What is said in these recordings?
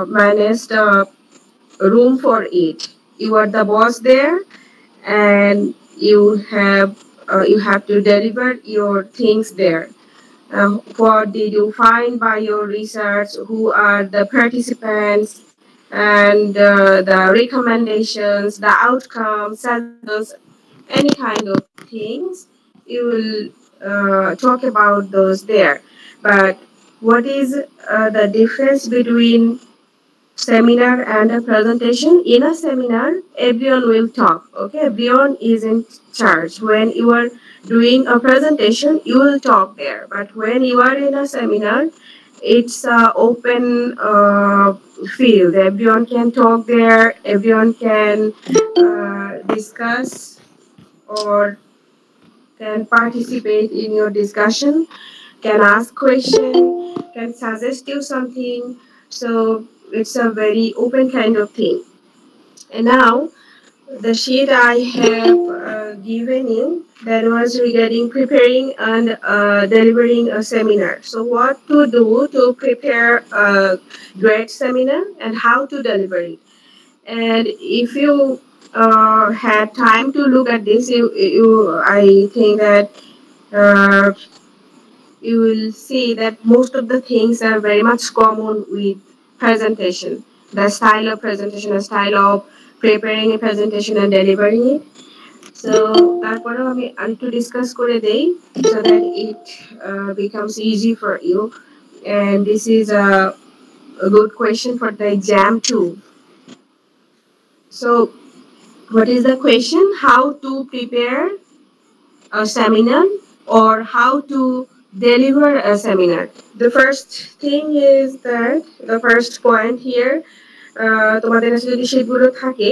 manage the room for it. You are the boss there, and you have to deliver your things there. What did you find by your research? Who are the participants? And the recommendations, the outcomes, suggestions, any kind of things, you will talk about those there. But what is the difference between seminar and a presentation? In a seminar, everyone will talk. Okay, everyone is in charge. When you are doing a presentation, you will talk there. But when you are in a seminar, it's a open field. Everyone can talk there. Everyone can discuss or can participate in your discussion, can ask question, can suggest you something. So it's a very open kind of thing. And now the sheet I have given you, that was regarding preparing and delivering a seminar. So what to do to prepare a great seminar and how to deliver it. And if you had time to look at this, I think that uh, you will see that most of the things are very much common with presentation. The style of presentation, the style of preparing a presentation and delivering it. So তারপরেও আমি আরেকটু discuss করে দেই so that it becomes easy for you. And this is a good question for the exam too. So what is the question? How to prepare a seminar or how to deliver a seminar. The first thing is that the first point here, তোমাদের কাছে যদি সেগুলো থাকে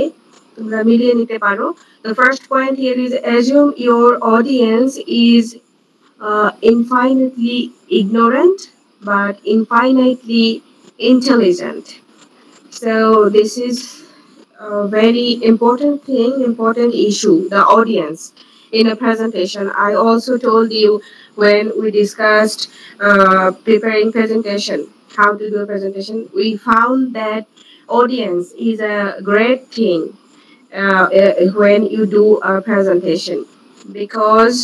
তোমরা মিলিয়ে নিতে পারো. The first point here is assume your audience is infinitely ignorant but infinitely intelligent. So this is a very important thing, important issue, the audience in a presentation. I also told you when we discussed preparing presentation, how to do a presentation, we found that audience is a great thing when you do a presentation because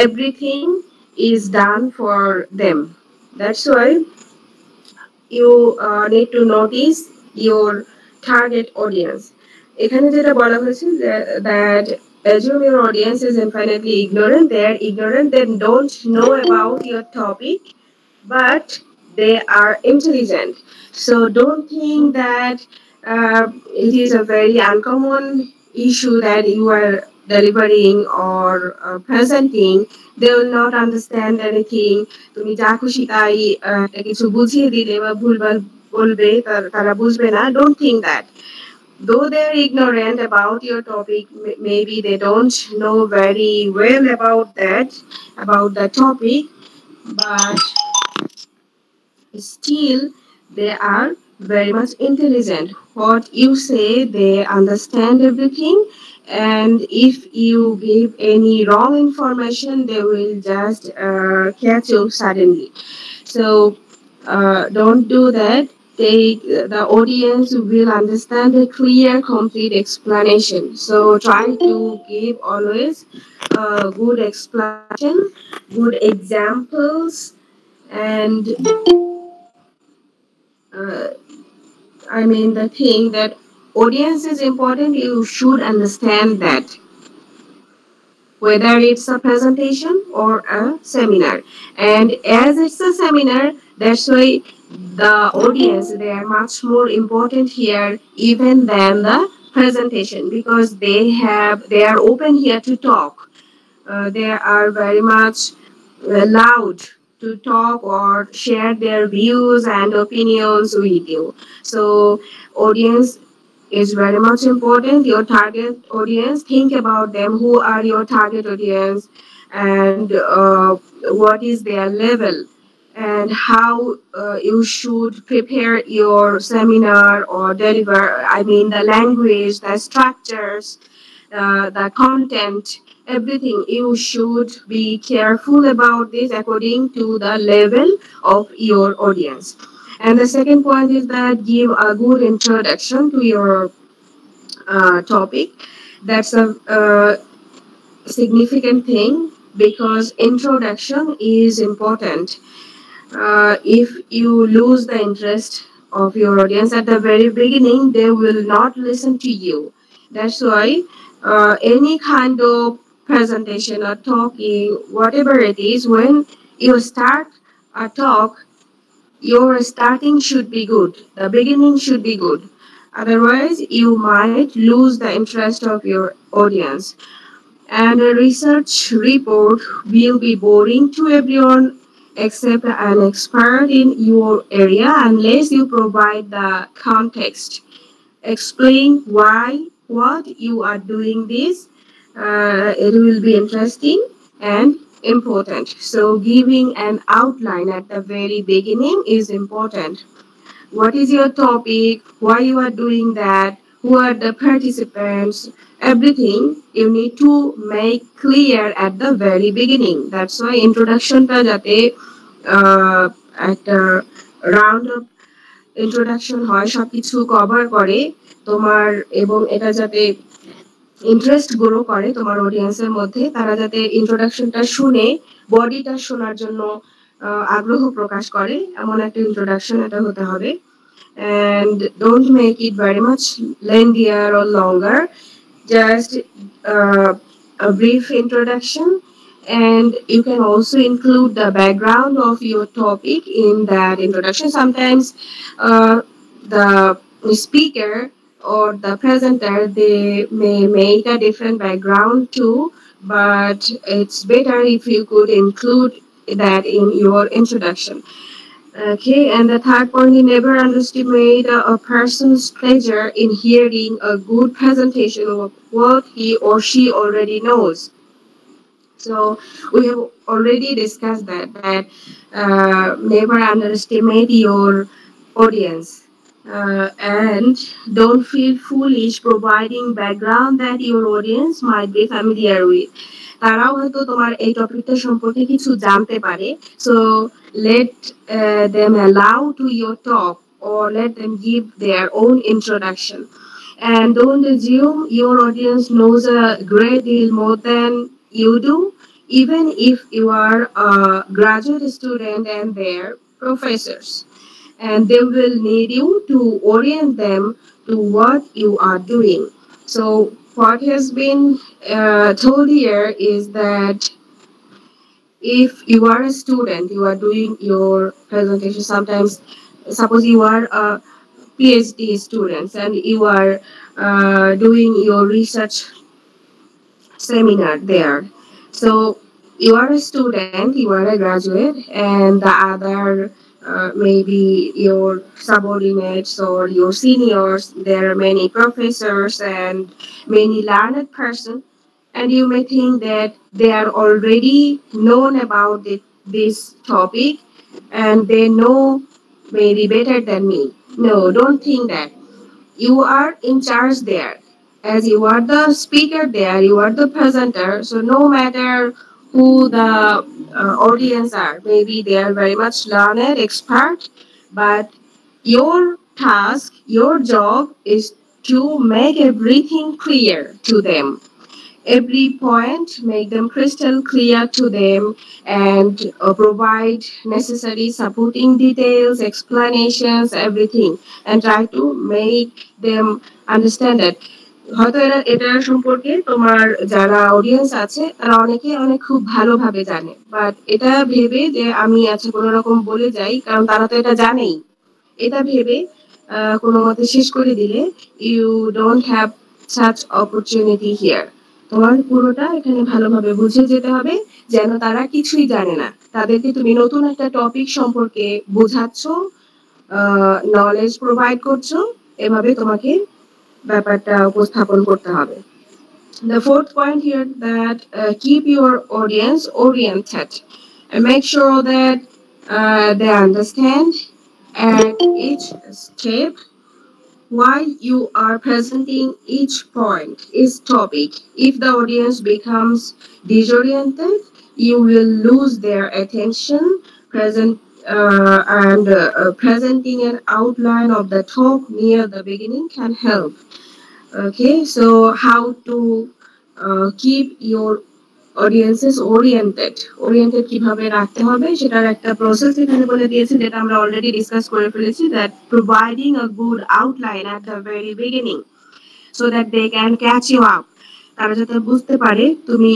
everything is done for them. That's why you need to notice your target audience. এখানে যেটা বলা হয়েছে that assume your audience is infinitely ignorant. They're ignorant. They don't know about your topic, but they are intelligent. So don't think that it is a very uncommon issue that you are delivering or presenting. They will not understand anything. তুমি যা খুশি তাই কিছু বুঝিয়ে দিলে বা ভুলভাল বলবে তারা বুঝবে না. Don't think that. Though they're ignorant about your topic, maybe they don't know very well about the topic, but still they are very much intelligent. What you say, they understand everything, and if you give any wrong information, they will just catch you suddenly. So don't do that. The audience will understand a clear, complete explanation. So try to give always good explanation, good examples, and I mean the thing that audience is important. You should understand that whether it's a presentation or a seminar. And as it's a seminar, that's why the audience, they are much more important here even than the presentation because they are open here to talk. They are very much loud to talk or share their views and opinions with you. So audience is very much important. Your target audience, think about them. Who are your target audience and what is their level and how you should prepare your seminar or deliver. I mean the language, the structures, the content, everything. You should be careful about this according to the level of your audience. And the second point is that give a good introduction to your topic. That's a significant thing because introduction is important. If you lose the interest of your audience at the very beginning, they will not listen to you. That's why any kind of presentation or talking, whatever it is, when you start a talk, your starting should be good. The beginning should be good. Otherwise, you might lose the interest of your audience. And a research report will be boring to everyone except an expert in your area unless you provide the context. Explain why, what you are doing this. It will be interesting and important. So, giving an outline at the very beginning is important. What is your topic, why you are doing that, who are the participants, everything you need to make clear at the very beginning. That's why introduction টা যাতে একটা round of introduction হয়, সবকিছু cover করে তোমার, এবং এটা যাতে ইন্টারেস্ট গ্রো করে তোমার অডিয়েন্সের মধ্যে, তারা যাতে ইন্ট্রোডাকশনটা শুনে বডিটা শোনার জন্য আগ্রহ প্রকাশ করে, এমন একটা ইন্ট্রোডাকশন এটা হতে হবে। And don't make it very much lengthier or longer. Just a brief introduction, and you can also include the background of your topic in that introduction. Sometimes the speaker or the presenter, they may make a different background too, but it's better if you could include that in your introduction. Okay, and the third point, you never underestimate a person's pleasure in hearing a good presentation of what he or she already knows. So we have already discussed that never underestimate your audience. And don't feel foolish providing background that your audience might be familiar with. তারাও হয়তো তোমার এই টপিকটা সম্পর্কে কিছু জানতে পারে। So let them allow to your talk, or let them give their own introduction. And don't assume your audience knows a great deal more than you do, even if you are a graduate student and their professors. And they will need you to orient them to what you are doing. So what has been told here is that if you are a student, you are doing your presentation, sometimes suppose you are a PhD student and you are doing your research seminar there. So you are a student, you are a graduate, and the other maybe your subordinates or your seniors, there are many professors and many learned person, and you may think that they are already known about this topic and they know maybe better than me. No, don't think that. You are in charge there. As you are the speaker there, you are the presenter. So no matter who the audience are, maybe they are very much learned, expert, but your task, your job is to make everything clear to them. Every point, make them crystal clear to them, and provide necessary supporting details, explanations, everything, and try to make them understand that. হয়তো এটা সম্পর্কে তোমার যারা audience আছে তারা অনেকে অনেক খুব ভালোভাবে জানে, বাট এটা ভেবে যে আমি আচ্ছা কোনো রকম বলে যাই, কারণ তারা তো এটা জানেই, এটা ভেবে কোনো মতে শেষ করে দিলে you don't have such opportunity here. তোমার পুরোটা এখানে ভালোভাবে বুঝে যেতে হবে, যেন তারা কিছুই জানে না, তাদেরকে তুমি নতুন একটা টপিক সম্পর্কে বোঝাচ্ছ, নলেজ প্রোভাইড করছো, এভাবে তোমাকে ব্যাপারটা উপস্থাপন করতে হবে। The fourth point here, that keep your audience oriented and make sure that they understand at each step why you are presenting each point, each topic. If the audience becomes disoriented, you will lose their attention. and presenting an outline of the talk near the beginning can help. Okay, so how to keep your audiences oriented কিভাবে রাখতে হবে সেটার একটা process এখানে বলে দিয়েছে, যেটা আমরা অলরেডি ডিসকাস করে ফেলেছি, that providing a good outline at the very beginning so that they can catch you up, তারা যাতে বুঝতে পারে তুমি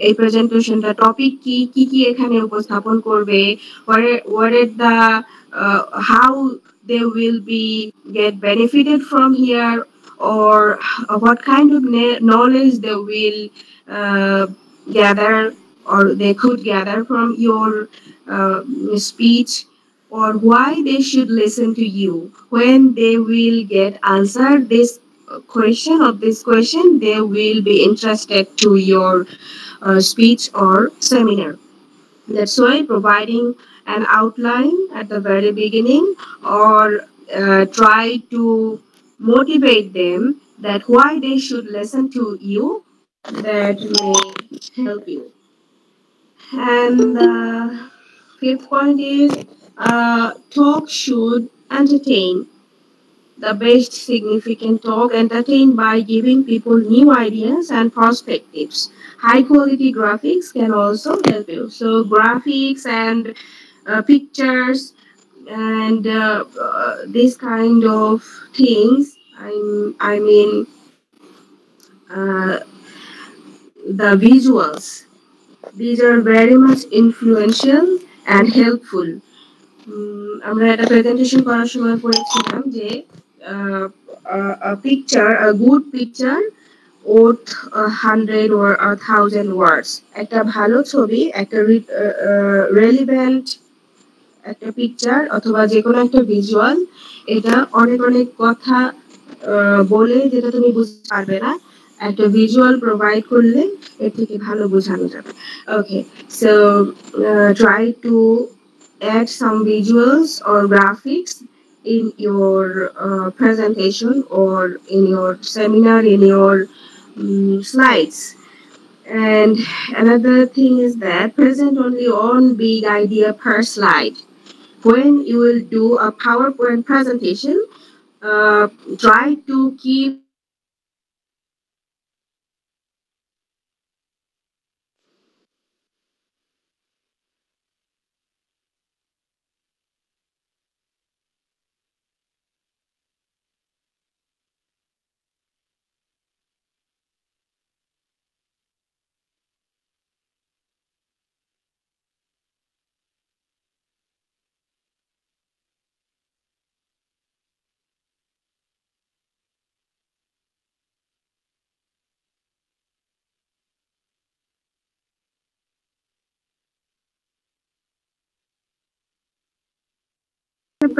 এই প্রেজেন্টেশনটা টপিক কি কি কি এখানে উপস্থাপন করবে, what is the how they will be get benefited from here, or what kind of knowledge they will uh, gather or they could gather from your speech, or why they should listen to you when they will get answered this question, they will be interested to your speech or seminar. That's why providing an outline at the very beginning, or try to motivate them that why they should listen to you, that may help you. And the fifth point is talk should entertain. The best significant talk entertain by giving people new ideas and perspectives. High quality graphics can also help you. So graphics and pictures and this kind of things. I mean the visuals. These are very much influential and helpful. আমরা একটা presentation করার সময় পড়েছিলাম যে a good picture worth 100 or 1,000 words. একটা ভালো ছবি, একটা relevant একটা পিকচার অথবা যে কোনো একটা ভিজুয়াল, এটা অনেক অনেক কথা বলে যেটা তুমি বুঝতে পারবে না, একটা ভিজুয়াল প্রোভাইড করলে এর থেকে ভালো বোঝানো যাবে. Okay, so try to add some visuals or graphics in your presentation or in your seminar, in your slides. And another thing is that present only one big idea per slide. When you will do a PowerPoint presentation, try to keep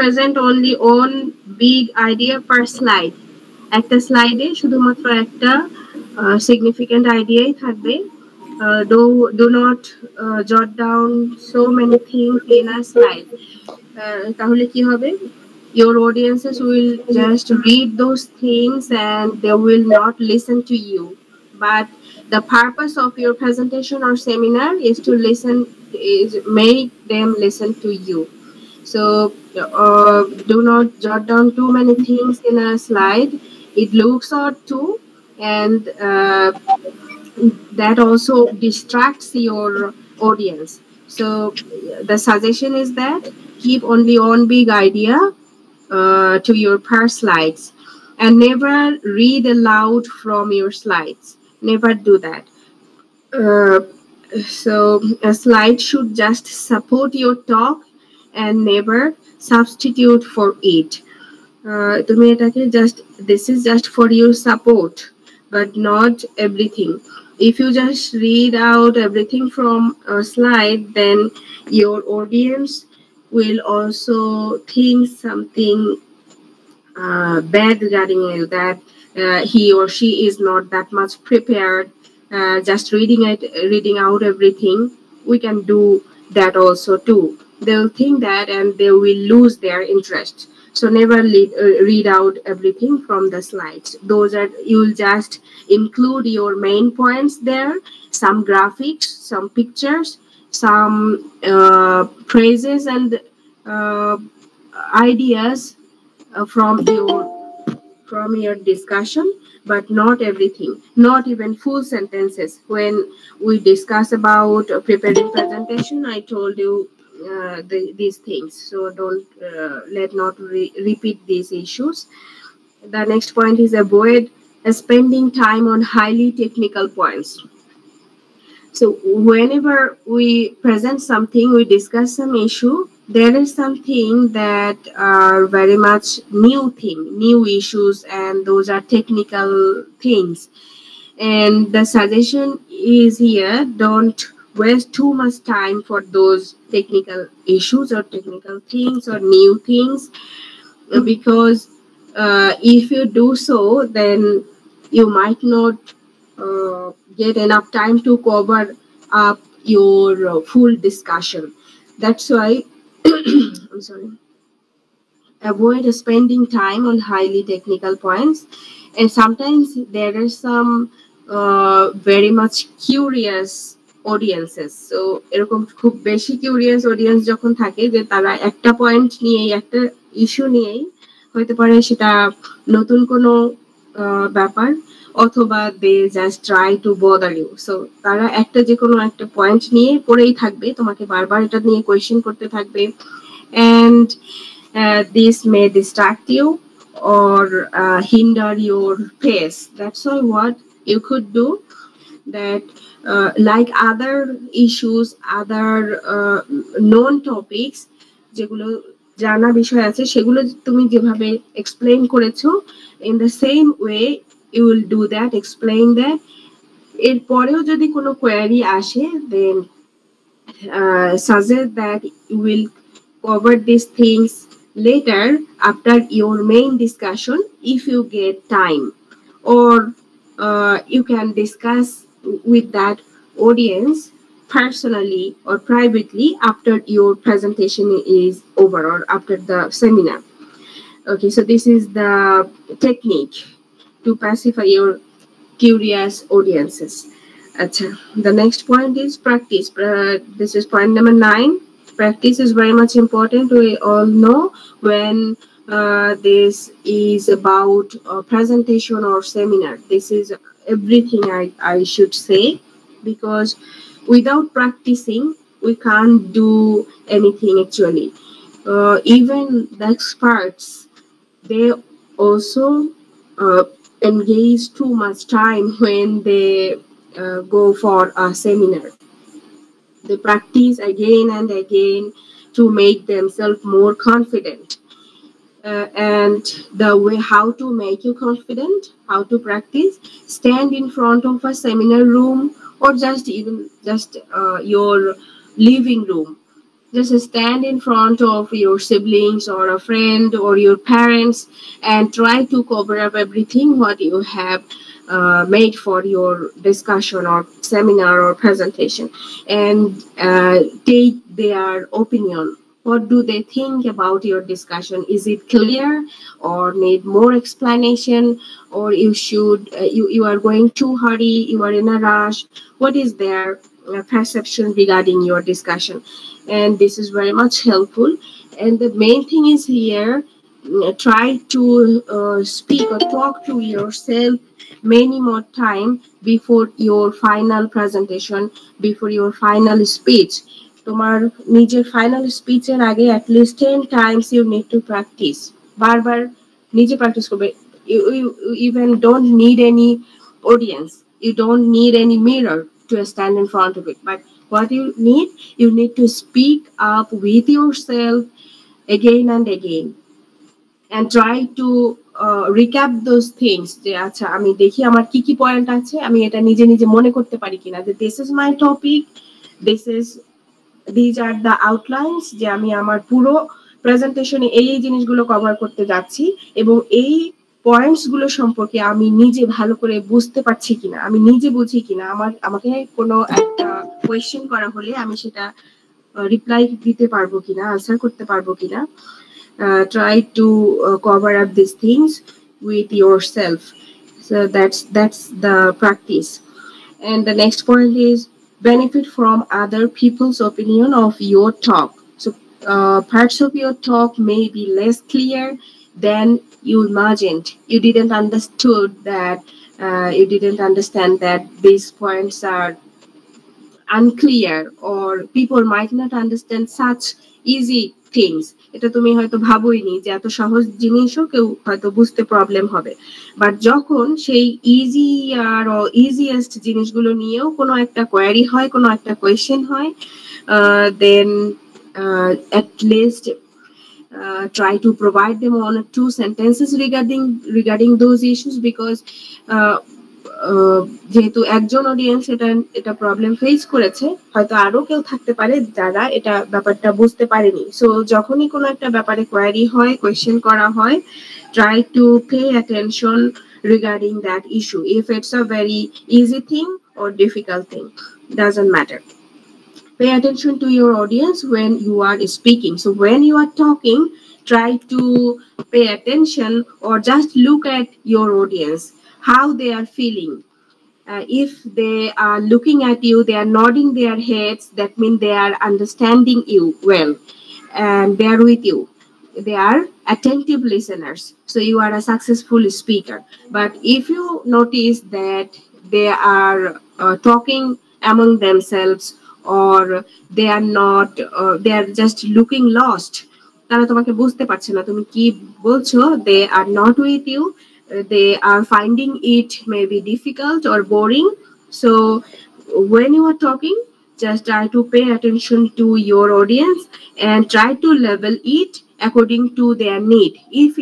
present only one big idea per slide. একটা স্লাইডে শুধুমাত্র একটা significant আইডিয়াই থাকবে. Do not jot down so many things in a slide. তাহলে কি হবে? Your audiences will just read those things and they will not listen to you. But the purpose of your presentation or seminar is make them listen to you. So do not jot down too many things in a slide. It looks odd too, and that also distracts your audience. So the suggestion is that keep only one big idea to your per slides, and never read aloud from your slides. Never do that. So a slide should just support your talk and never substitute for it. তুমি এটাকে this is just for your support, but not everything. If you just read out everything from a slide, then your audience will also think something bad regarding you, that he or she is not that much prepared. Just reading out everything, we can do that also too. They'll think that and they will lose their interest. So never read out everything from the slides. You'll just include your main points there, some graphics, some pictures, some phrases and uh, ideas from your discussion, but not everything, not even full sentences. When we discuss about preparing presentation, I told you these things, so don't let not repeat these issues. The next point is avoid spending time on highly technical points. So whenever we present something, we discuss some issue, there is something that are very much new issues, and those are technical things. And the suggestion is here, don't waste too much time for those technical issues or technical things or new things, because if you do so, then you might not get enough time to cover up your full discussion. That's why I'm sorry. Avoid spending time on highly technical points. And sometimes there are some very much curious audiences. So এরকম খুব বেশি curious audience যখন থাকে, যে তারা একটা point নিয়েই, একটা ইস্যু নিয়েই হতে পারে সেটা নতুন কোনো ব্যাপার, অথবা they just try to bother you. So তারা একটা যে কোনো একটা পয়েন্ট নিয়ে পড়েই থাকবে, তোমাকে বারবার এটা নিয়ে কোয়েশ্চেন করতে থাকবে, and this may distract you or hinder your pace. That's why what you could do, that like other issues, other known topics, যেগুলো জানা বিষয় আছে, সেগুলো তুমি যেভাবে এক্সপ্লেইন করেছো, in the same way you will do that, explain that. এরপরেও যদি কোনো কোয়েরি আসে, then suggest that you will cover these things later after your main discussion if you get time, or you can discuss with that audience personally or privately after your presentation is over or after the seminar. Okay, so this is the technique to pacify your curious audiences. Achha. The next point is practice. This is point number 9. Practice is very much important. We all know when this is about a presentation or seminar. This is everything I should say, because without practicing, we can't do anything actually. Even the experts, they also engage too much time when they go for a seminar. They practice again and again to make themselves more confident. And the way how to make you confident, how to practice, stand in front of a seminar room, or just your living room. Just stand in front of your siblings or a friend or your parents and try to cover up everything what you have made for your discussion or seminar or presentation, and take their opinion. What do they think about your discussion? Is it clear or need more explanation, or you are going too hurry, you are in a rush? What is their perception regarding your discussion? And this is very much helpful. And the main thing is here, try to speak or talk to yourself many more time before your final presentation, before your final speech. তোমার নিজের final স্পিচের আগে at least 10 times you need to practise. বারবার নিজে practice করবে। You even don't need any audience, you don't need any mirror to stand in front of it, but what you need to speak up with yourself again and again, and try to recap those things, যে আচ্ছা আমি দেখি আমার কি কি point আছে, আমি এটা নিজে নিজে মনে করতে পারি কিনা, যে this is my topic, these are the outlines, যে আমি আমার পুরো প্রেজেন্টেশনে এই জিনিসগুলো কভার করতে যাচ্ছি, এবং এই পয়েন্টস গুলো সম্পর্কে আমি নিজে ভালো করে বুঝতে পারছি কিনা, আমি নিজে বুঝি কিনা, আমাকে কোনো একটা কোয়েশ্চেন করা হলে আমি সেটা রিপ্লাই দিতে পারবো কিনা, আনসার করতে পারবো কিনা। Try to cover up these things with yourself. So that's the practice. And the next point is benefit from other people's opinion of your talk. So parts of your talk may be less clear than you imagined. You didn't understood that. You didn't understand that these points are unclear, or people might not understand such easy things. এটা তুমি হয়তো ভাবোইনি যে এত সহজ জিনিসও কেউ হয়তো বুঝতে প্রবলেম হবে, বাট যখন সেই ইজি আর ইজিয়েস্ট জিনিসগুলো নিয়েও কোনো একটা কোয়ারি হয়, কোনো একটা কোয়েশ্চেন হয়, দেন at least try to provide them 1 or 2 sentences regarding those issues, because যেহেতু একজন অডিয়েন্স এটা প্রবলেম ফেস করেছে, হয়তো আরো কেউ থাকতে পারে যারা এটা ব্যাপারটা বুঝতে পারেনি। সো যখনই কোনো একটা ব্যাপারে কোয়ারি হয়, কোয়েশ্চেন করা হয়, try to pay attention regarding that issue. If it's a very easy thing or difficult thing, doesn't matter. Pay attention to your audience when you are speaking. So when you are talking, try to pay attention or just look at your audience, how they are feeling. If they are looking at you, they are nodding their heads, that means they are understanding you well and they are with you. They are attentive listeners. So you are a successful speaker. But if you notice that they are talking among themselves, or they are not, they are just looking lost, তারা তোমাকে বুঝতে পারছে না তুমি কি বলছো, they are not with you, they are finding it maybe difficult or boring. So when you are talking, just try to pay attention to your audience and try to level it according to their need. If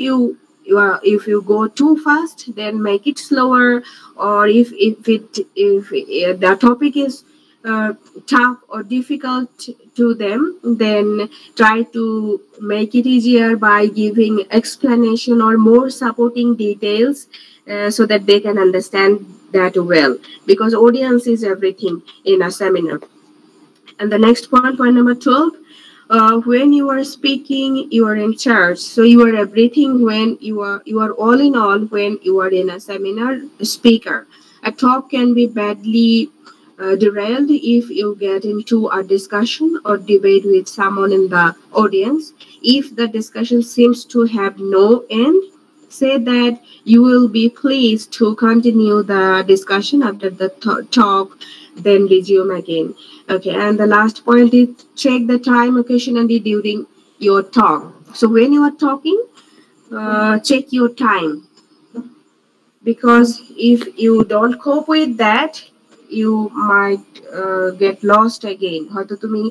you go too fast, then make it slower, or if the topic is tough or difficult to them, then try to make it easier by giving explanation or more supporting details, so that they can understand that well, because audience is everything in a seminar. And the next point number 12, when you are speaking, you are in charge. So you are everything when you are all in all when you are in a seminar speaker. A talk can be badly derailed if you get into a discussion or debate with someone in the audience. If the discussion seems to have no end, say that you will be pleased to continue the discussion after the talk, then resume again. Okay, and the last point is check the time occasionally during your talk. So when you are talking, check your time, because if you don't cope with that, you might get lost again. হয়তো তুমি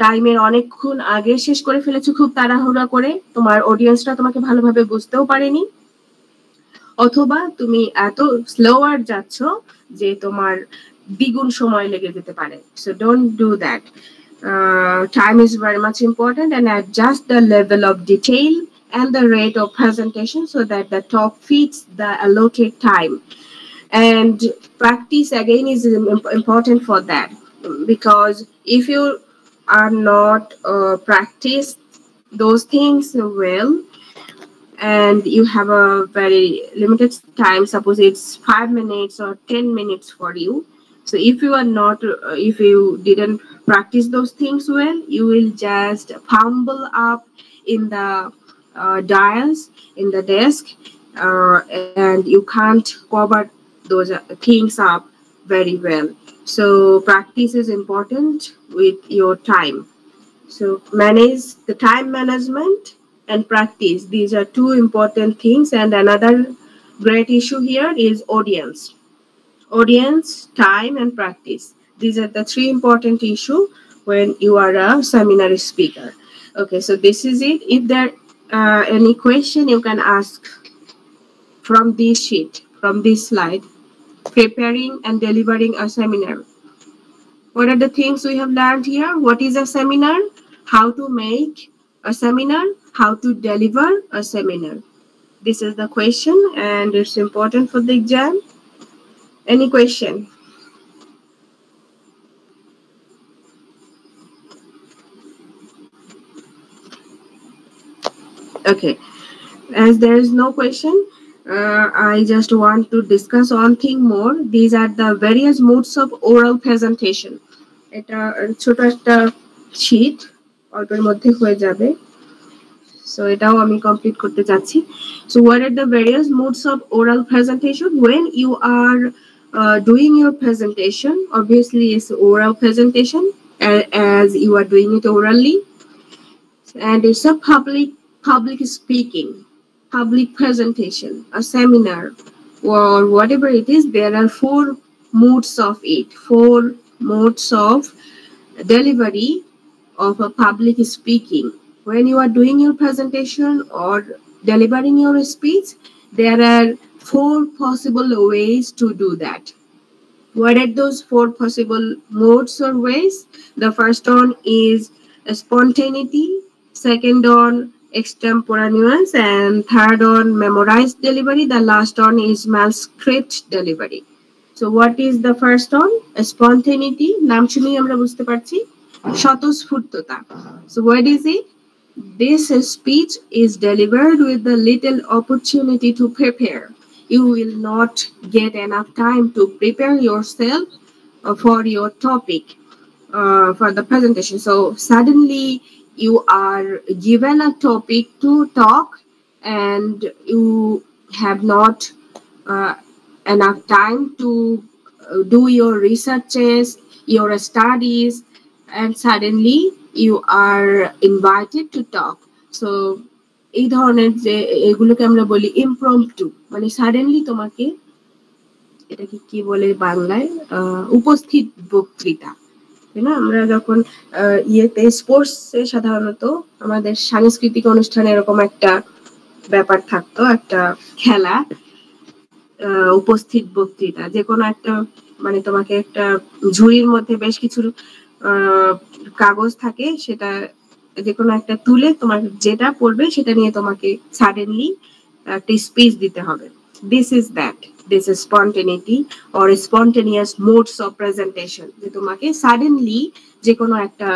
টাইমের অনেকক্ষণ আগে শেষ করে ফেলেছো খুব তাড়াহুড়া করে, তোমার অডিয়েন্সরা তোমাকে ভালোভাবে বুঝতেও পারেনি, অথবা তুমি এত স্লোয়ার যাচ্ছ যে তোমার দ্বিগুণ সময় লেগে যেতে পারে। So don't do that. Time is very much important, and adjust the level of detail and the rate of presentation so that the talk fits the allotted time. And practice again is important for that, because if you are not practice those things well, and you have a very limited time, suppose it's 5 minutes or 10 minutes for you, so if you are not if you didn't practice those things well, you will just fumble up in the dials in the desk, and you can't cover those things up very well. So practice is important with your time. So manage the time management and practice. These are 2 important things. And another great issue here is audience. Audience, time, and practice. These are the 3 important issues when you are a seminar speaker. Okay, so this is it. If there any question, you can ask from this sheet, from this slide. Preparing and delivering a seminar. What are the things we have learned here? What is a seminar? How to make a seminar? How to deliver a seminar? This is the question, and it's important for the exam. Any question? Okay, as there is no question, I just want to discuss one thing more. These are the various modes of oral presentation. এটা ছোট একটা sheet, অল্পের মধ্যে হয়ে যাবে। So এটাও আমি complete করতে যাচ্ছি। So what are the various modes of oral presentation? When you are doing your presentation, obviously it's oral presentation as you are doing it orally, and it's a public speaking, public presentation, a seminar, or whatever it is. There are four modes of it, four modes of delivery of a public speaking. When you are doing your presentation or delivering your speech, there are four possible ways to do that. What are those four possible modes or ways? The first one is spontaneity, second one extemporaneous, and third one memorized delivery. The last one is manuscript delivery. So what is the first one? Spontaneity, নাম শুনেই আমরা বুঝতে পারছি, স্বতঃস্ফূর্ততা. So what is it? This speech is delivered with a little opportunity to prepare. You will not get enough time to prepare yourself for your topic, for the presentation. So suddenly you are given a topic to talk, and you have not uh, enough time to do your researches, your studies, and suddenly you are invited to talk. So এই ধরনের যে এগুলোকে আমরা বলি impromptu, মানে suddenly তোমাকে, এটাকে কি বলে বাংলায়, উপস্থিত বক্তৃতা, তাই না? আমরা যখন ইয়েতে স্পোর্টসে সাধারণত আমাদের সাংস্কৃতিক অনুষ্ঠানে এরকম একটা ব্যাপার থাকতো, একটা খেলা, উপস্থিত বক্তৃতা, যে কোনো একটা, মানে তোমাকে একটা ঝুড়ির মধ্যে বেশ কিছু কাগজ থাকে, সেটা যে কোনো একটা তুলে তোমার যেটা পড়বে সেটা নিয়ে তোমাকে সাডেনলি একটা স্পিচ দিতে হবে. This is that. This is spontaneity or spontaneous modes of presentation. যে তোমাকে সাডেনলি যে কোনো একটা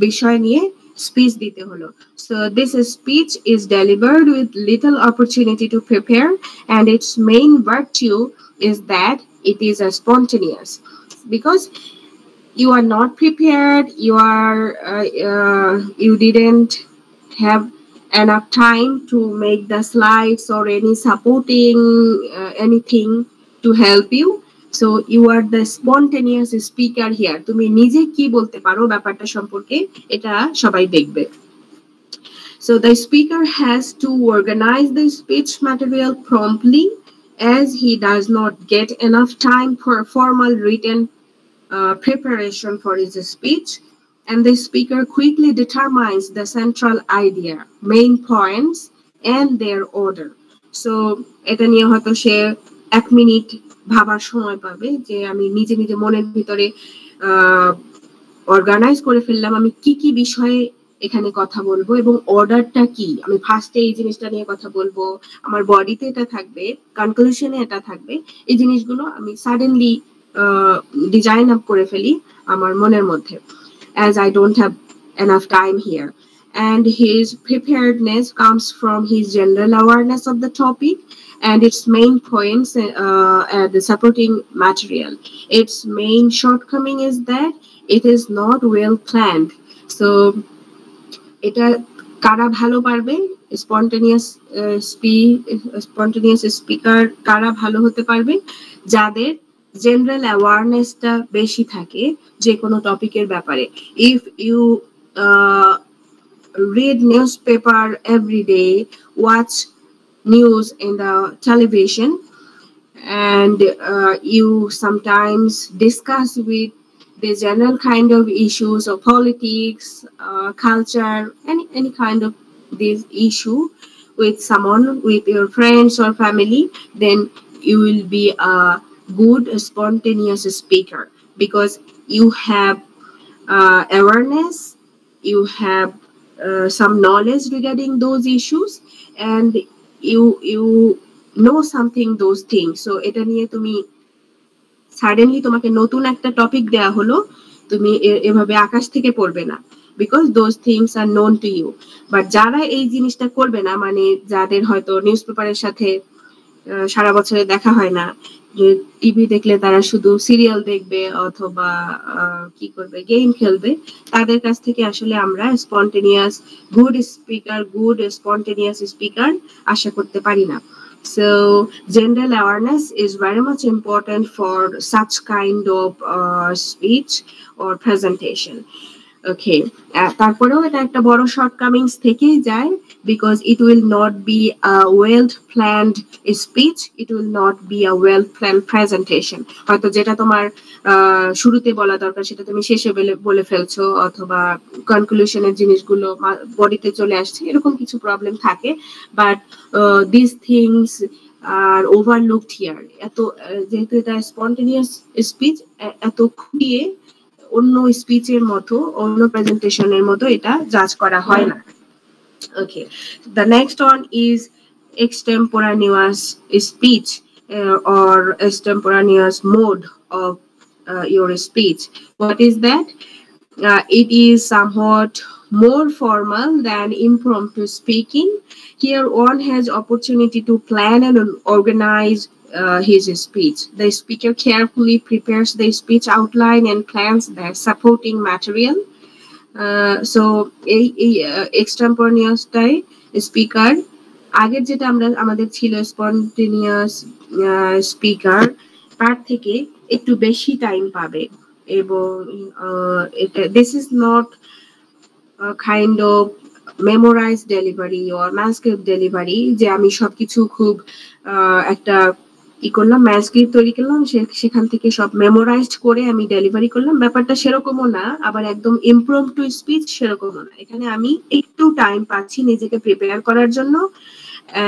বিষয় নিয়ে স্পিচ দিতে হলো. So this speech is delivered with little opportunity to prepare, and its main virtue is that it is spontaneous, because you are not prepared, you didn't have enough time to make the slides or any supporting anything to help you. So you are the spontaneous speaker here. তুমি নিজে কি বলতে পারো ব্যাপারটা সম্পর্কে এটা সবাই দেখবে. So the speaker has to organize the speech material promptly, as he does not get enough time for formal written preparation for his speech, and the speaker quickly determines the central idea, main points, and their order. So এটা নিয়ে হয়তো সে 1 minute ভাবার সময় পাবে, যে আমি নিজে নিজে মনের ভিতরে অর্গানাইজ করে ফেললাম আমি কি কি বিষয়ে এখানে কথা বলবো এবং অর্ডারটা কি, আমি ফার্স্টে এই জিনিসটা নিয়ে কথা বলবো, আমার বডিতে এটা থাকবে, কনক্লুশনে এটা থাকবে, এই জিনিসগুলো আমি সাডেনলি ডিজাইন আপ করে ফেলি আমার মনের মধ্যে, as I don't have enough time here. And his preparedness comes from his general awareness of the topic and its main points and the supporting material. Its main shortcoming is that it is not well planned. So এটা কারা ভালো পারবে, spontaneous speaker কারা ভালো হতে পারবে, যাদের general অ্যাওয়ারনেসটা বেশি থাকে যে কোনো টপিকের ব্যাপারে. If you read newspaper every day, watch news in the television, and you sometimes discuss with the general kind of issues of politics, culture, any kind of this issue with someone, with your friends or family, then you will be a good spontaneous speaker, because you have awareness, you have some knowledge regarding those issues, and you know something those things. So এটা নিয়ে তুমি suddenly তোমাকে নতুন একটা topic দেয়া হলো, তুমি এভাবে আকাশ থেকে পড়বে না, because those things are known to you. But যারা এই জিনিসটা করবে না, মানে যাদের হয়তো নিউজ পেপারের সাথে সারা বছরে দেখা হয় না, যে টিভি দেখলে তারা শুধু সিরিয়াল দেখবে অথবা কি করবে, গেম খেলবে, তাদের কাছ থেকে আসলে আমরা স্পন্টেনিয়াস গুড spontaneous স্পিকার আশা করতে পারি না. So general awareness is very much important for such kind of speech or presentation. ওকে, তারপরেও এটা একটা বড় শর্টকামিংস থেকেই যায়, because it will not be a well planned speech, it will not be a well planned presentation. হয়তো যেটা তোমার শুরুতে বলা দরকার সেটা তুমি শেষে বলে ফেলছো, অথবা কনক্লুশনের জিনিসগুলো বডিতে চলে আসছে, এরকম কিছু প্রবলেম থাকে. But this things are overlooked here. এত যেহেতু এটা স্পন্টেনিয়াস স্পিচ, এত খুঁটিয়ে অন্য স্পিচের মতো, অন্য প্রেজেন্টেশনের মতো এটা জাজ করা হয় না. ওকে, the next one is extemporaneous speech or extemporaneous mode of your speech. What is that? It is somewhat more formal than impromptu speaking. Here one has opportunity to plan and organize his speech. The speaker carefully prepares the speech outline and plans the supporting material. So এই এক্সটেম্পোরানিয়াসটাই speaker, আগের যেটা আমরা আমাদের ছিল spontaneous speaker, তার থেকে একটু বেশি টাইম পাবে. এবং এটা this is not kind of memorize delivery or manuscript delivery, যে আমি সবকিছু খুব একটা কি করলাম, ম্যানস্ক্রিপ্ট তৈরি করলাম, সেখান থেকে সব মেমোরাইজড করে আমি ডেলিভারি করলাম. ব্যাপারটা সেরকমও না, আবার একদম ইমপ্রম্পটু স্পিচ সেরকমও না. এখানে আমি একটু টাইম পাচ্ছি নিজেকে প্রিপেয়ার করার জন্য,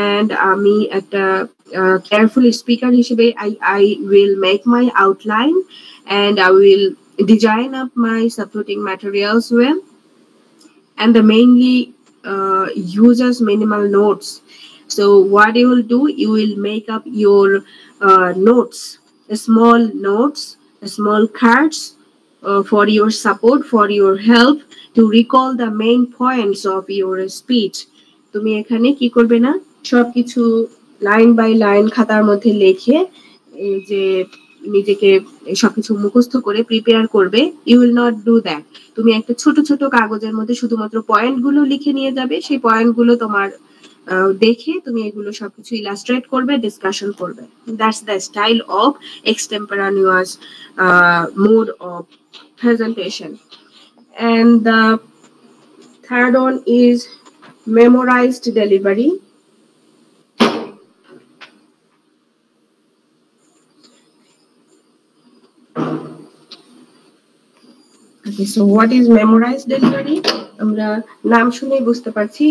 and আমি একটা কেয়ারফুল স্পিকার হিসেবে I will make my outline and I will design up my supporting materials well, and the mainly uses minimal notes. So what you will do, you will make up your notes, small notes, small cards for your support, for your help to recall the main points of your speech. তুমি এখানে কি করবে না, সবকিছু line by line খাতার মধ্যে লিখে এই যে নিজেকে সবকিছু মুখস্থ করে প্রিপেয়ার করবে. You will not do that. তুমি একটা ছোট ছোট কাগজের মধ্যে শুধুমাত্র পয়েন্টগুলো লিখে নিয়ে যাবে, সেই পয়েন্টগুলো তোমার দেখে তুমি এগুলো সবকিছু ইলাস্ট্রেট করবে, ডিসকাশন করবে. That's the style of extemporaneous mode of presentation. And the third one is memorized delivery. Okay, so what is memorized delivery? আমরা নাম শুনে বুঝতে পারছি,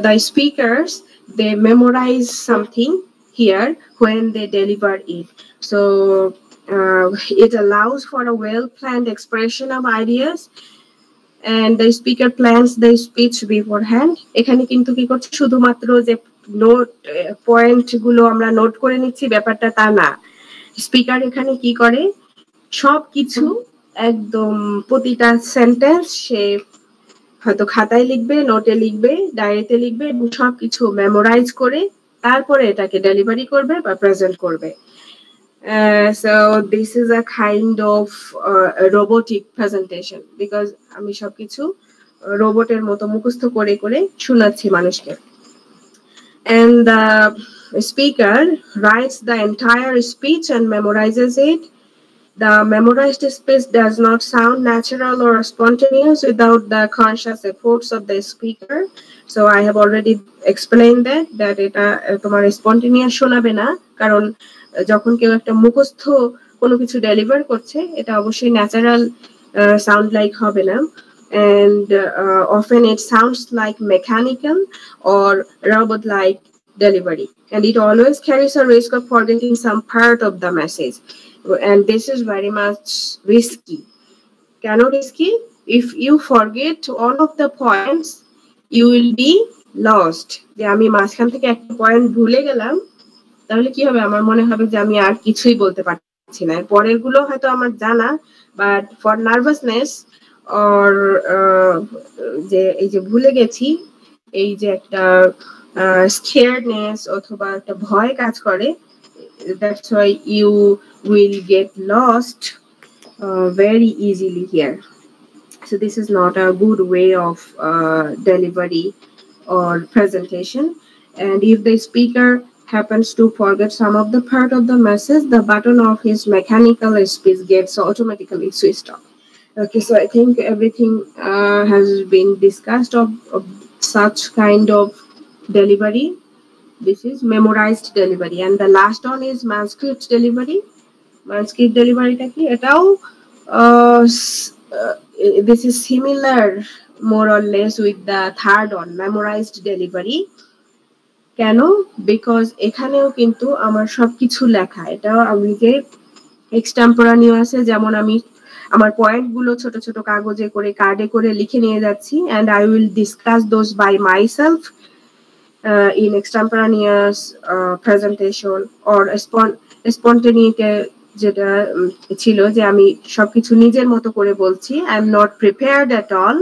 the speakers, they memorize something here when they deliver it. So it allows for a well-planned expression of ideas, and the speaker plans the speech beforehand. এখানে কিন্তু কি করছে, শুধুমাত্র যে নোট পয়েন্ট গুলো আমরা নোট করে নিচ্ছি ব্যাপারটা তা না. স্পিকার এখানে কি করে, সবকিছু একদম প্রতিটা সেন্টেন্স সে হয়তো খাতায় লিখবে, নোটে লিখবে, ডায়েরিতে লিখবে, এবং সবকিছু মেমোরাইজ করে তারপরে এটাকে ডেলিভারি করবে বা প্রেজেন্ট করবে. So this is a kind of robotic presentation, because আমি সবকিছু রোবটের মতো মুখস্থ করে করে শোনাচ্ছি মানুষকে. And the speaker writes the entire speech and memorizes it. The memorized speech does not sound natural or spontaneous without the conscious efforts of the speaker. So I have already explained that এটা তোমার spontaneous শোনাবে না, কারণ যখন কেউ একটা মুখস্থ কোনো কিছু ডেলিভার করছে এটা অবশ্যই ন্যাচারাল সাউন্ড লাইক হবে না. And often it sounds like mechanical or robot like delivery, and it always carries a risk of forgetting some part of the message, and this is very much risky. Can risky? If you forget all of the points, you will be lost. যে আমি মাঝখান থেকে একটা point ভুলে গেলাম, তাহলে কি হবে, আমার মনে হবে যে আমি আর কিছুই বলতে পারছি না. পরের গুলো হয়তো আমার জানা, বাট ফর নার্ভাসনেস অর যে এই যে ভুলে গেছি, এই যে একটা স্কেয়ারনেস অথবা একটা ভয় কাজ করে, That's why you will get lost very easily here. So this is not a good way of delivery or presentation. And if the speaker happens to forget some of the part of the message, the button of his mechanical speech gets automatically switched off. Okay, so I think everything has been discussed of such kind of delivery. This is memorized delivery, and the last one is manuscript delivery. Manuscript delivery টা কি এটাও this is similar more or less with the third one, memorized delivery. কেন? Because এখানেও কিন্তু আমার সবকিছু লেখা, এটাও আমি যে এক্সটেম্পোরানিয়াসে যেমন আমি আমার পয়েন্ট গুলো ছোট ছোট কাগজে করে কার্ডে করে লিখে নিয়ে যাচ্ছি, and I will discuss those by myself in extemporaneous presentation or spontaneity, যেটা ছিল যে আমি সবকিছু নিজের মতো করে বলছি, I am not prepared at all.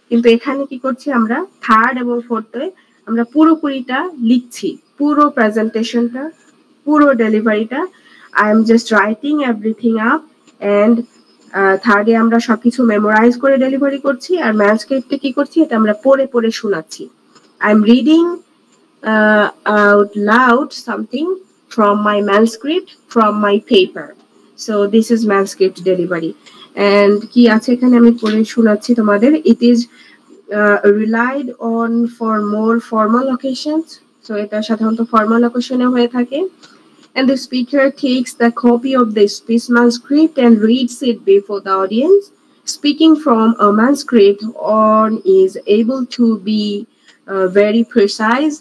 কিন্তু এখানে কি করছি আমরা, থার্ড এবং ফোর্থে আমরা পুরোপুরিটা লিখছি, পুরো প্রেজেন্টেশনটা, পুরো ডেলিভারিটা I am just writing everything up, and থার্ডে আমরা সবকিছু মেমোরাইজ করে ডেলিভারি করছি, আর ম্যানস্ক্রিপ্টে কি করছি, এটা আমরা পড়ে পড়ে শোনাচ্ছি। I am reading out loud something from my manuscript, from my paper. So this is manuscript delivery. And কি আছে এখানে আমি পড়ে শোনাচ্ছি তোমাদের। It is relied on for more formal occasions. So এটা সাধারণত formal occasion এ হয়ে থাকে। And the speaker takes the copy of the speech manuscript and reads it before the audience. Speaking from a manuscript on is able to be very precise,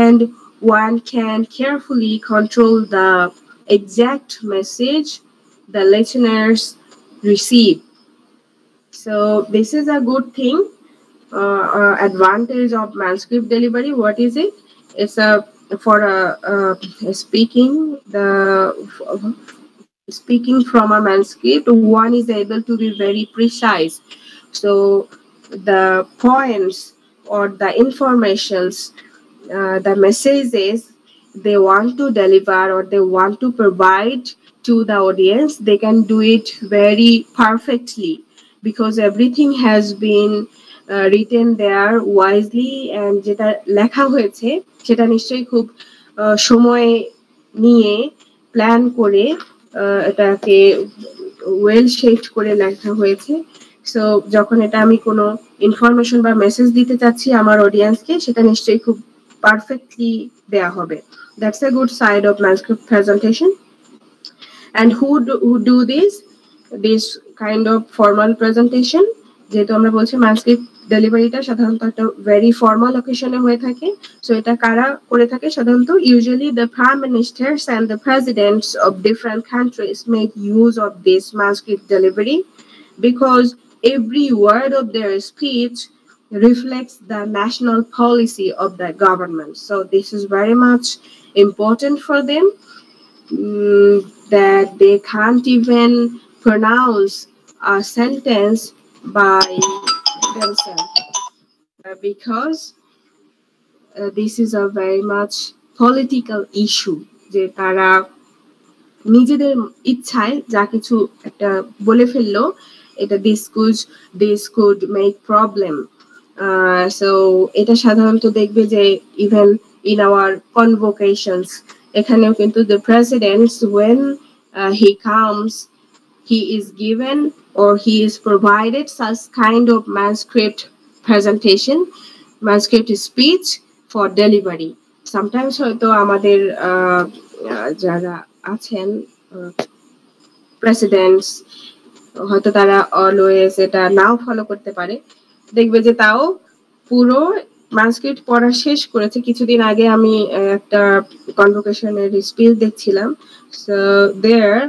and one can carefully control the exact message the listeners receive. So this is a good thing, advantage of manuscript delivery. What is it? It's for speaking from a manuscript, one is able to be very precise. So the points or the informations, the messages they want to deliver or they want to provide to the audience, they can do it very perfectly because everything has been written there wisely, and যেটা লেখা হয়েছে সেটা নিশ্চয়ই খুব সময় নিয়ে plan করে এটাকে ওয়েল শেপড করে লেখা হয়েছে। সো যখন এটা আমি কোনো ইনফরমেশন বা মেসেজ দিতে চাচ্ছি আমার অডিয়েন্সকে, সেটা নিশ্চয়ই খুব পারফেক্টলি দেয়া হবে। That's a good side of manuscript presentation. And who do this kind of formal presentation? যেহেতু আমরা বলছি manuscript ডেলিভারিটা সাধারণত একটা ভেরি ফর্মাল অকেশনে হয়ে থাকে, সো এটা কারা করে থাকে সাধারণত? Usually the prime ministers and the presidents of different countries make use of this manuscript delivery because every word of their speech reflects the national policy of the government. So this is very much important for them, that they can't even pronounce a sentence by themselves because this is a very much political issue, যে তারা নিজেদের ইচ্ছায় যা কিছু একটা বলে ফেললো, এটা this could make problem. So এটা সাধারণত দেখবে যে even in our convocations এখানেও কিন্তু the presidents when he comes, he is given or he is provided such kind of manuscript presentation, manuscript speech for delivery. Sometimes হয়তো আমাদের যারা আছেন প্রেসিডেন্টস হয়তো তারা অলওয়েজ এটা নাও ফলো করতে পারে, দেখবে যে তাও পুরো manuscript পড়া শেষ করেছে। কিছুদিন আগে আমি একটা কনভোকেশনের স্পিচ দেখছিলাম, so there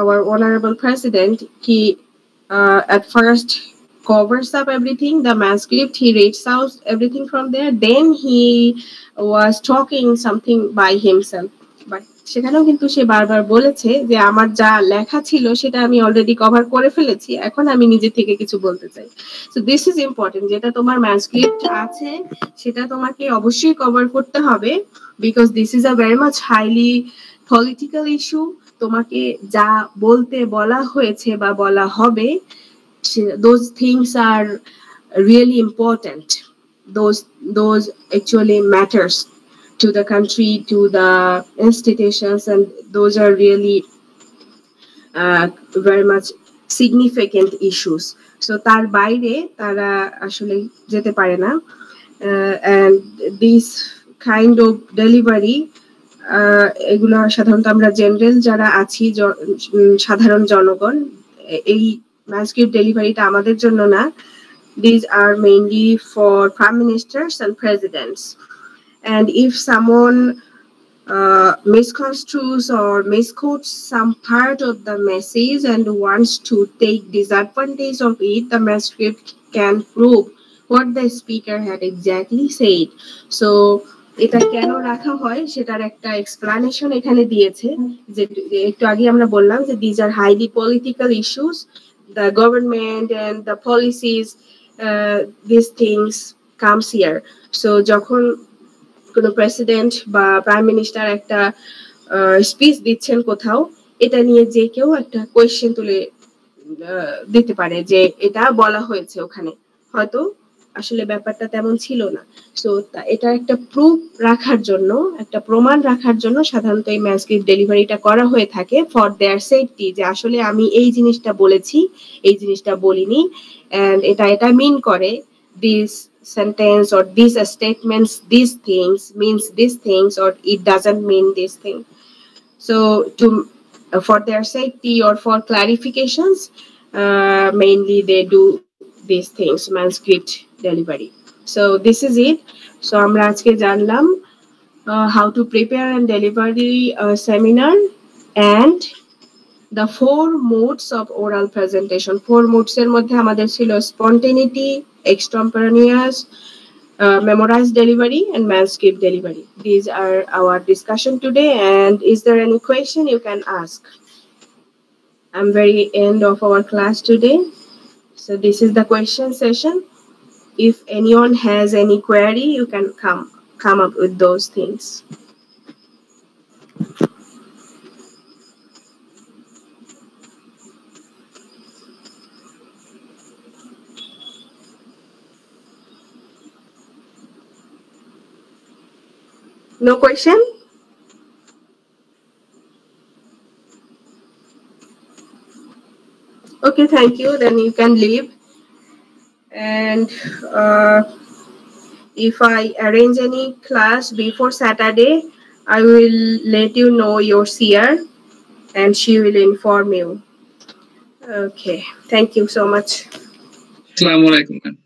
our honorable president, he at first covers up everything, the manuscript, he reads out everything from there, then he was talking something by himself. But সেখানেও কিন্তু সে বারবার বলেছে যে আমার যা লেখা ছিল সেটা আমি অলরেডি কভার করে ফেলেছি, এখন আমি নিজে থেকে কিছু বলতে চাই। সো দিস ইজ ইম্পর্টেন্ট, যেটা তোমার ম্যানস্ক্রিপ্ট আছে সেটা তোমাকে অবশ্যই কভার করতে হবে, because this is a very much highly political issue. তোমাকে যা বলতে বলা হয়েছে বা বলা হবে, those things are really important. Those actually matters to the country, to the institutions, and those are really very much significant issues. So তার বাইরে তারা আসলে যেতে পারে না, and this kind of delivery এগুলো সাধারণত আমরা জেনারেল যারা আছি সাধারণ জনগণ, এই ম্যানস্ক্রিপ্ট ডেলিভারিটা আমাদের জন্য না। These are mainly for prime ministers and presidents. And if someone misconstrues or misquotes some part of the message and wants to take disadvantage of it, the manuscript can prove what the speaker had exactly said. So এটা কেন রাখা হয় সেটার একটা explanation এখানে দিয়েছে, যে একটু আগে আমরা বললাম যে these are highly political issues, the government and the policies, these things comes here. So যখন কোনো প্রেসিডেন্ট বা প্রাইম মিনিস্টার একটা স্পিচ দিচ্ছেন কোথাও, এটা নিয়ে যে কেউ একটা কোয়েশ্চেন তুলে দিতে পারে যে এটা বলা হয়েছে ওখানে, হয়তো আসলে ব্যাপারটা তেমন ছিল না। সো এটা একটা প্রুফ রাখার জন্য, একটা প্রমাণ রাখার জন্য সাধারণত এই ম্যানস্ক্রিপ্ট ডেলিভারিটা করা হয়ে থাকে ফর দেয়ার সেফটি, যে আসলে আমি এই জিনিসটা বলেছি, এই জিনিসটা বলিনি, এন্ড এটা মিন করে this sentence or these statements, these things means these things, or it doesn't mean this thing. So to for their safety or for clarifications, mainly they do these things, manuscript delivery. So this is it. So আমরা আজকে জানলাম how to prepare and deliver the seminar and the 4 modes of oral presentation. 4 modes এর মধ্যে আমাদের ছিল spontaneity, extemporaneous, memorized delivery, and manuscript delivery. These are our discussion today. And is there any question you can ask? I'm very end of our class today. So this is the question session. If anyone has any query, you can come up with those things. No question? Okay, thank you. Then you can leave. And if I arrange any class before Saturday, I will let you know your seer and she will inform you. Okay, thank you so much. Assalamualaikum.